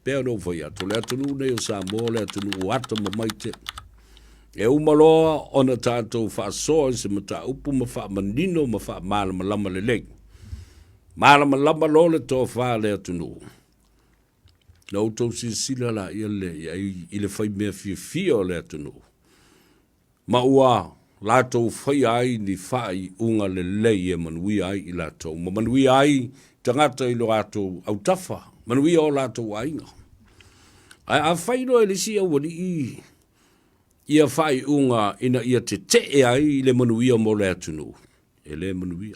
Pea no faiatu, le atunu nei o Samoa, le atunu o ata mamaite. E umaloa ona tātou whaasoa se mata upu ma wha manino ma wha malama lama le lei. Malama lama lo le tō wha le atunu. Na outou si sila la ia le, i le whai mea fia o le atunu. Ma ua, lātou whai ai ni whai unga le lei e manui ai i lātou. Ma manui ai tangata i lo lātou au tafa. Manui o lātou ainga. Ai a whai no e le si au wani i. Ia whai unga ina ia te te ai le manuia mo le atunu. E le manuia.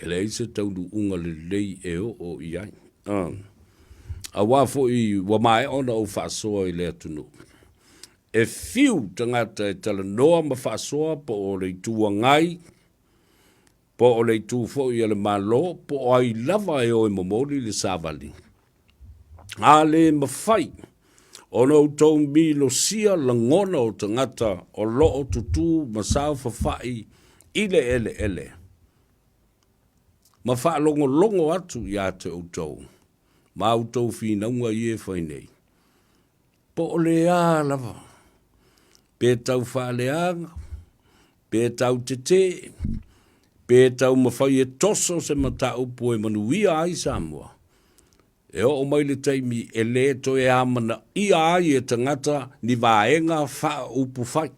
E le ise taunu unga le lei e o i ai. A wafo i wamae ona o whaasoa i le atunu. E fiu tangata e tala noa ma whaasoa po o le tua ngai, po o le tu fo i ale malo, po o ai lava e o i momori le savali. A le mawhai. Ono tau mi lo sia langona o tangata o loo tutu masau whawhai ile ele. Ma whaalongo longo atu i a te outou. Ma outou whinaunga i e whainei. Po o le a lava. Pe tau whaaleanga. Pe tau te. Pe tau mawhai e toso se mata upo e manuia ai Samoa. E o mai le taimi e le to e amana i ai e tangata ni vaenga wha upu whai.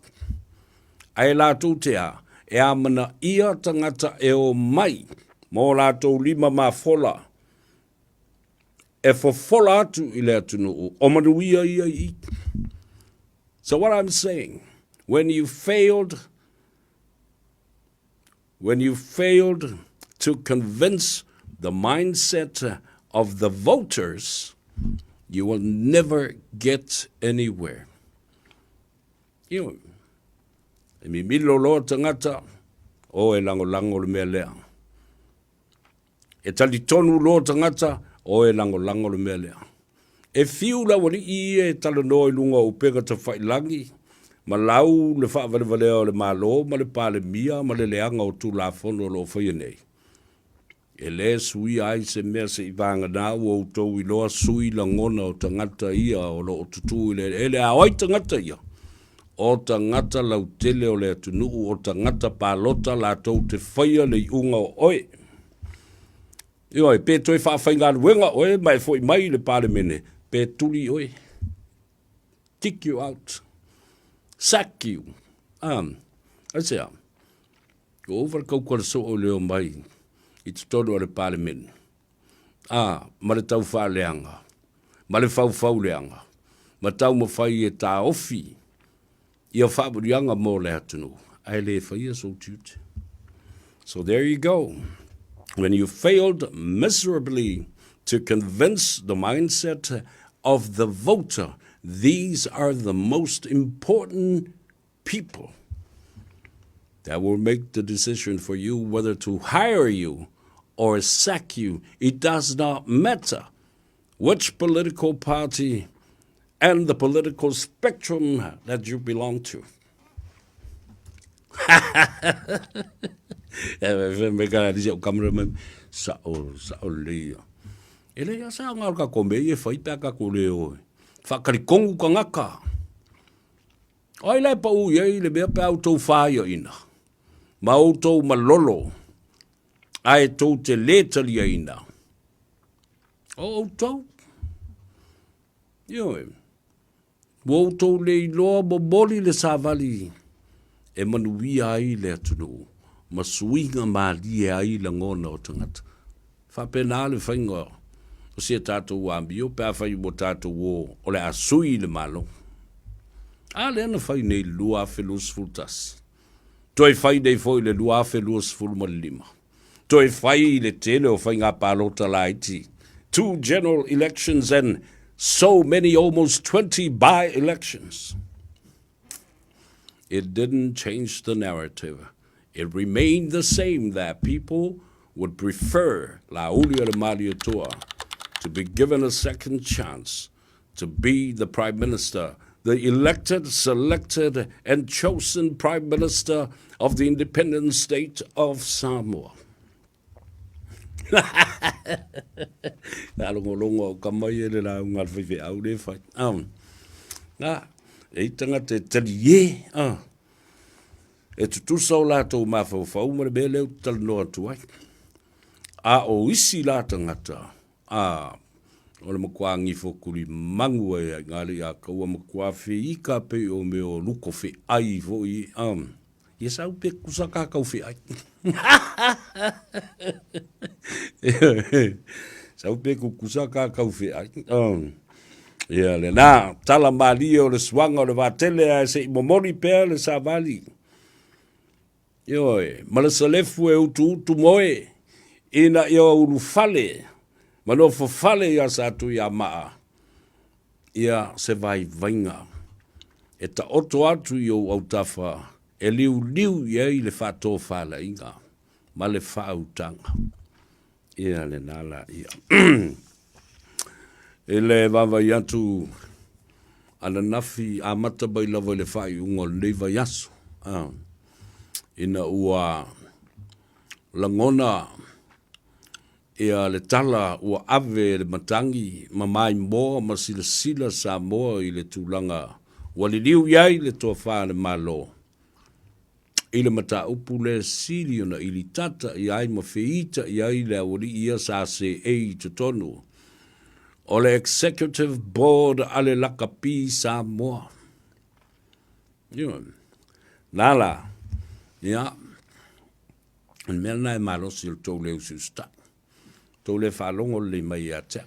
Ai lātou te a, e amana ia tangata e o mai, mō lātou lima ma fola. E fola atu i le atunu o manuia ia i. So what I'm saying, when you failed to convince the mindset of the voters, you will never get anywhere. You know, e mi milo lo tangata, o e lango le mea lea. E tali tonu lo tangata, o e lango le mea lea. E fiu la wali i e tala no i lunga upega ta whailangi, ma lau le whaavale o le malo, ma le pale mia, ma le leanga o tu la fono lo whaianei. E le sui ai se mea se i vanga nā o outou i loa sui la ngona o tangata ia o lo o tutu i le ele a oi tangata ia. O tangata lau tele o le atunu o tangata pālota la tau te whaia le unga o oe. Ioi, pe toi whawhainga wenga oe, mai fwoi mai le pāle mene. Pe tuli oe. Kick you out. Sack you. Asea. Ko over kaukara so o leo mai. I te todo o le parliament. Ma le tau whaaleanga. Ma le whau leanga. Ma tau mawhai e tā ofi. Ia whaaburianga mō le atunu. Ai le whaia so tute. So there you go. When you failed miserably to convince the mindset of the voter, these are the most important people that will make the decision for you whether to hire you or sack you. It does not matter which political party and the political spectrum that you belong to. Me kana dise o cameraman sa o lea. Ele ya sa ngal ka kombe e fai pa ka ko leo. Fa kari kongu ka ngaka. Ai lai pa u ye le be pa auto fire ina. Ma outou malolo. Ai tau te letali aina. O outou. Ioe. Outou le iloa boboli le savali. E manuia ai le atunu. Ma suinga maali e ai la ngona o tangata. Whapena le whainga. O sia tātou wambi o pēr whai mo tātou o le asui le malo. A le ana whai nei lua whelus fultas. Toi whai nei foi le lua whelus fulmalima. Toi whai le tele o whai ngā pālota la iti. 2 general elections and so many, almost 20 by-elections. It didn't change the narrative. It remained the same that people would prefer La Ulia de Maria Toa to be given a second chance to be the Prime Minister, the elected, selected, and chosen Prime Minister of the independent state of Samoa. Longo o kamai e le la unga whiwhi au le whai. Ngā, e tanga te tali e tutusa o lātou mawhau ma le mea leo tala noa tuai. A o isi la tangata, o le makua ngifokuri mangu e ngāri a kaua makua whi i ka pe o me o luko whi ai vo i, ia sau pe kusaka kau whi ai. Sau pe kusaka kau whi ai. Ia le nā, tala mali o le swanga o le vātele a se i momori pēr le sa vali. Ioi, malasalefu e utu moe, ina ia ulu fale, mano fale ia sa tu ia maa, ia se vai vainga. E ta oto atu i o autafa, e liu ia i le whato whala inga, ma le whautanga. Ia le nala ia. E le vavai atu, ana nafi a mata bai lava le whai ungo leva yasu. Ina ua langona ia le tala ua ave le matangi ma mai moa ma sila sa moa i le tūlanga ua li liu iai le toa wha le malo. I le mata upu le sili ona i li tata iai ma whiita iai le awari ia sa se ei tutonu. O le executive board ale lakapi sa moa. Nala. Ia, an mea nai malosi o tau leo susta. Tau le whalongo le mai a te.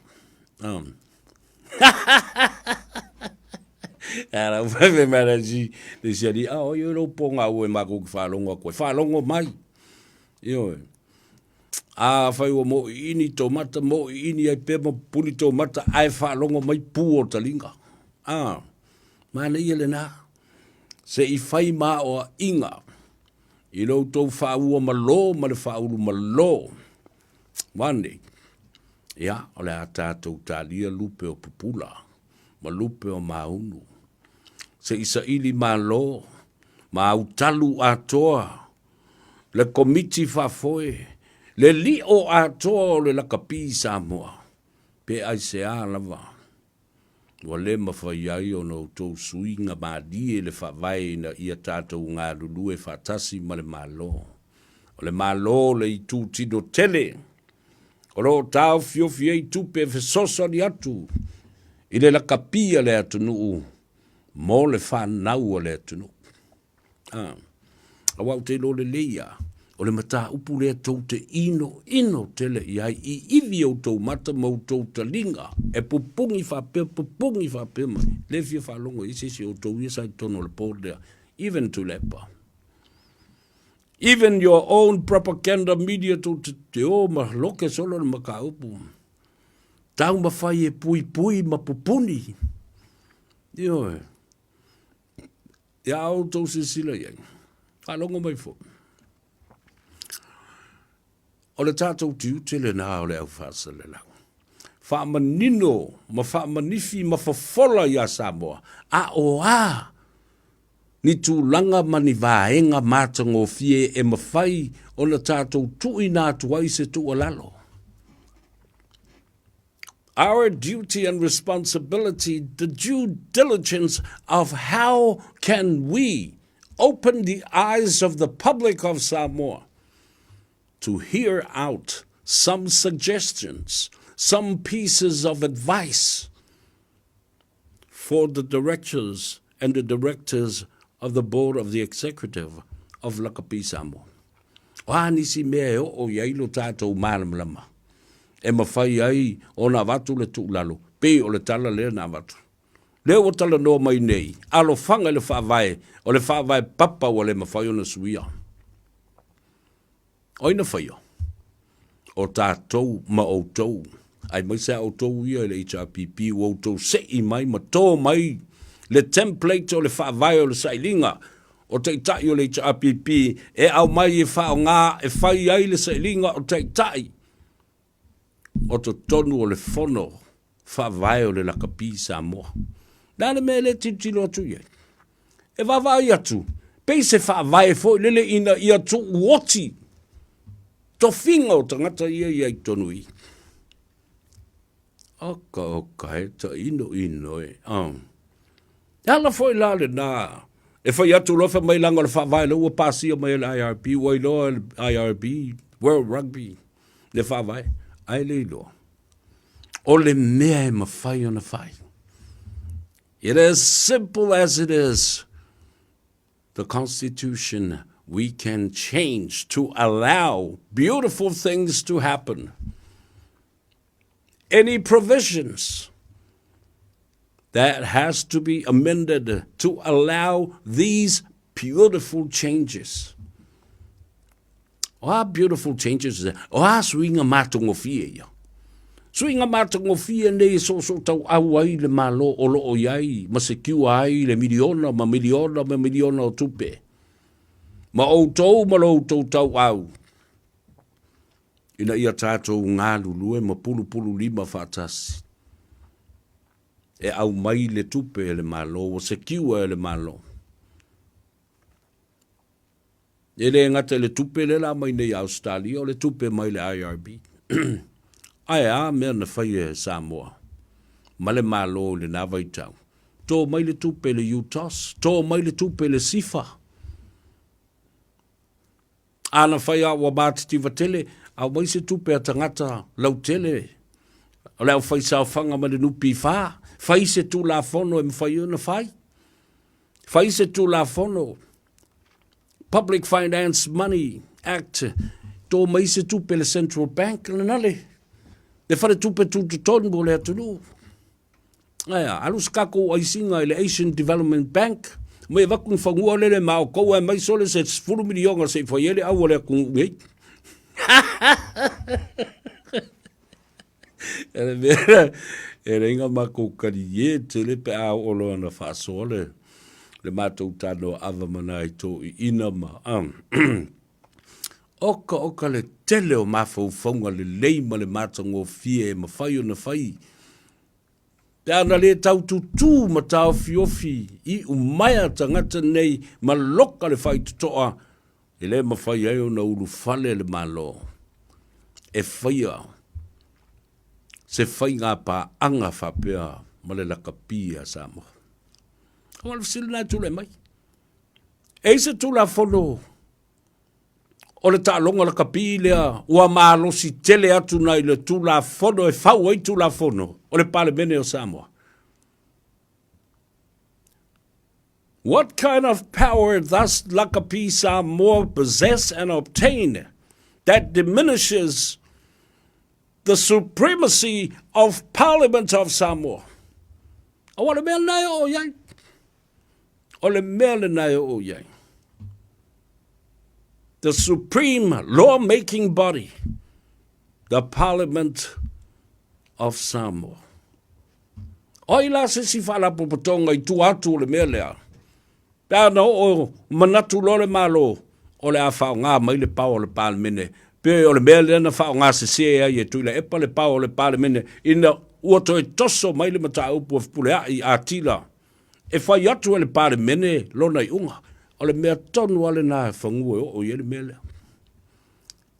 Ara, uwhewe maraji, le siari, oi ro ponga ue mako ki whalongo koe. Whalongo mai. Ioi. Whai ua mo ini tau mata, mo ini ai pema puni tau mata, ai whalongo mai pu o talinga. Mana ia le nā. Se I whai maa o inga. I rau tau whaua malo, ma le whaulu malo. Wane, ia, o le a tātou tālia lupe o pupula, ma lupe o maunu. Se isa ili malo, ma au talu atoa, le komiti whafoe, le li o atoa o le lakapi Samoa, pe ai se a lava. Wa le mawhai ai o no tau suinga maadie le whawai na ia tātou ngā lulue whatasi ma le malo. O le malo le I tū tino tele. O ro tāu fiofi ei tupe e whesosa ni atu. I le lakapia le atunu. Mo le whanau o le atunu. A wau te lo le leia. O le mata upu lea tau te ino tele iai I iwi au tau mata mau tau talinga. E pupungi whape mai. Le fia whalongo isisi au tau ia sai tono le pōdea. Even to lepa. Even your own propaganda media to te o ma loke solo le maka upu. Tau ma whai e pui ma pupuni. Ioe. Ia au tau se sila iai. Whalongo mai fo. O le tātou tiu tele nā o le au faasalalau. Whaamanino, ma whaamanifi, ma whafola ia Samoa. Ni tūlanga mani vāenga mātango fie e mawhai o le tātou tui nā tuai se tualalo. Our duty and responsibility, the due diligence of how can we open the eyes of the public of Samoa to hear out some suggestions, some pieces of advice for the directors and the directors of the board of the executive of Lakapi Samoa. Nisi mea o iai lo tātou mālamalama. E mawhai ai o nā watu le tūlalo, pe o le tala lea nā watu. Leo o tala no mai nei, alo whanga le whaavai, o le whaavai papa o le mawhai o na suia. Oina whaia, o tātou ma outou, ai mai sa outou ia le hrpp o outou sei mai ma tō mai le template o le whaavai o le sailinga, o teitai o le hrpp, e au mai e whao ngā, e whai ai le sailinga o teitai, o to tonu o le whono, whaavai o le lakapi Samoa. Nāne me le titilo atu iai. E wawai atu, pei se whaavai fo lele ina ia tu uoti, Tofinga o tangata ia tonui. Oka, ta ino e. Ala foi la le na. E faiatu lofa mai langa le whawai ua pasia mai le IRP, wailoa le IRP, World Rugby, le whawai, ai le iloa. O le mea e mawhai o na whai. It is simple as it is. The Constitution we can change to allow beautiful things to happen. Any provisions that has to be amended to allow these beautiful changes. O beautiful changes. O suinga matongofia ia. Suinga matongofia nei so tau au ai le malo o loo iai, ma se kiua ai le miliona o tupe. Ma outou ma lo outou tau au. Ina ia tātou ngā lulue ma pulu lima whātasi. E au mai le tupe e le malo, o se kiua e le malo. E le ngata le tupe le la mai nei Australia, o le tupe mai le IRB. Ai a mea na whai e Samoa. Ma le malo le nawa i tau. Tō mai le tupe le UTOS, tō mai le tupe le SIFA. Ana whai a wa mātiti watele, au mai se tupe a tangata lautele. O leo whai sao whanga ma le nupi whaa. Whai se tū la whono e mwhai una whai. Whai se tū la whono. Public Finance Money Act. Tō mai se tupe le Central Bank le nale. Le whare tupe tūtu tonu le atunu. Aia, alus kako ai singa le Asian Development Bank. Mai wakun whangua le mao koua mai sole se 10 milionga se whaiele au le akun ngei. Ere mera, ere inga mako kariye te le pe a olo ana whaasole. Le mātou tāno ava mana i tō i inama. Oka le tele o mawhau whaunga le leima le mātango fie e mawhai o na whai. Te ana le tau tutu ma tau fiofi i umaya tangata nei ma loka le whai tutoa. E le mawhai ai o na ulu fale le malo. E whaia. Se whai ngā pā anga whapea ma le lakapia Samoa. Wala fisili nai tūle mai. Eise tūla whono. O le tālonga lakapi lea ua mālosi tele atu nai le tūla whono e whau ai tūla whono. O le pale mene o Samoa. What kind of power does Lakapi Samoa possess and obtain that diminishes the supremacy of Parliament of Samoa? O le mea nai o iai. O le mea nai o iai. The supreme lawmaking body, the Parliament of Samoa. O ila se si whala popotonga i tu atu o le mea lea. Pēana o manatu lo le malo o le a whao ngā mai le pao o le pāle mene. Pē o le mea lea na whao ngā se sea ai e tuila epa le pao o le pāle mene. Ina uato e toso mai le mata upu of pule ai a tila. E whai atu e le pāle mene lona i unga. O le mea tonu ale nā e whangue o i e le mea lea.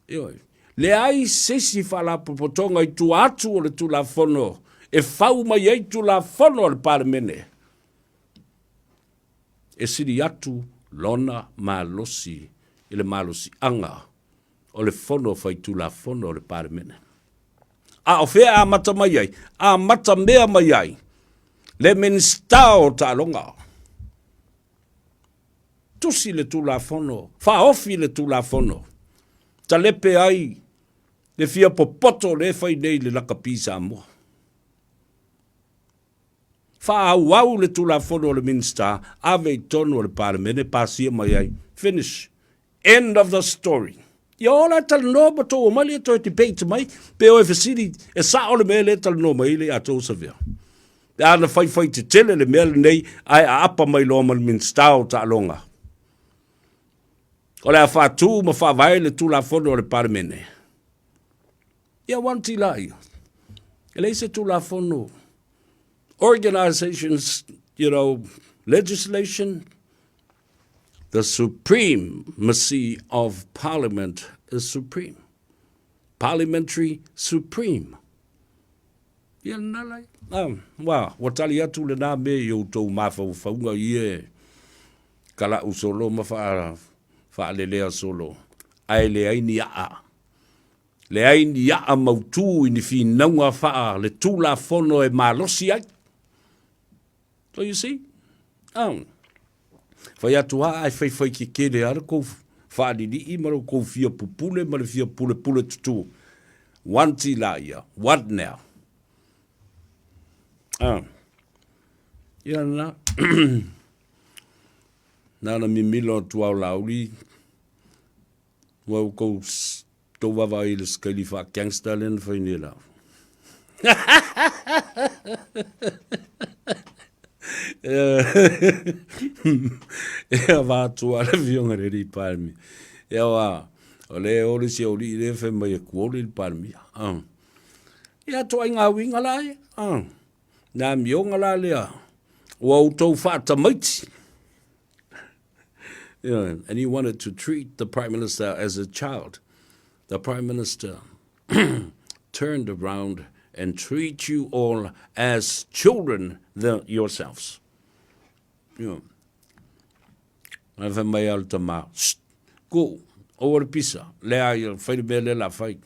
Ioi. Le ai sesi whala popotonga i tu atu o le tu la whono. E whau mai ai tu la whono o le pāle mene. E siri atu lona malosi, i le malosi anga, o le whono whai tu la whono o le pāle mene. A o whea a mata mai ai, a mata mea mai ai, le menstao ta longa. Tusi le tu la whono, whaofi le tu la whono, ta lepe ai, le fia popoto le whai nei le Lakapi Samoa. Whaau le tula whono le minsta, ave i tonu le parlemene, pasia mai ai. Finish. End of the story. Ia ola tal no bato o mali to debate mai, pe o efesiri e sa o le mele tal no mai le ato savia. Pe ana fai te tele le mele nei, ai a apa mai lo mal minsta o ta longa. O le a whatu ma whawai le tula whono le parlemene. Ia wanti lai. Ele se tula whono. Organizations, legislation, the supremacy of Parliament is supreme. parliamentary supreme. Ia nalai. Wa, watali atu le nā me i outou mawhauwhaunga i e kala usolo ma wha lelea solo. Ai le aini a. Le aini a mautu i ni whinaunga wha le tūla whono e malosi ai. So you see? Faiatu ai whai ki kere ara kou whaadidi i maro kou fia pupule, maro fia pule tutu. Wanti la ia. What now? Ia na. Nana mi milo tuau lauri. Wau kou tau wawa i le skali wha gangster len whai ni lau. Ea wātua le vionga re ri palmi. Ea wā, o le ori si ori i le whai mai e kuori i palmi. Ea toa ngā winga lai. Nā mionga la lea. O outou whāta maiti. And he wanted to treat the Prime Minister as a child. The Prime Minister turned around and treat you all as children yourselves. Ai whai mai al ta mā. Go, over pisa. Lea i whai me le la whai.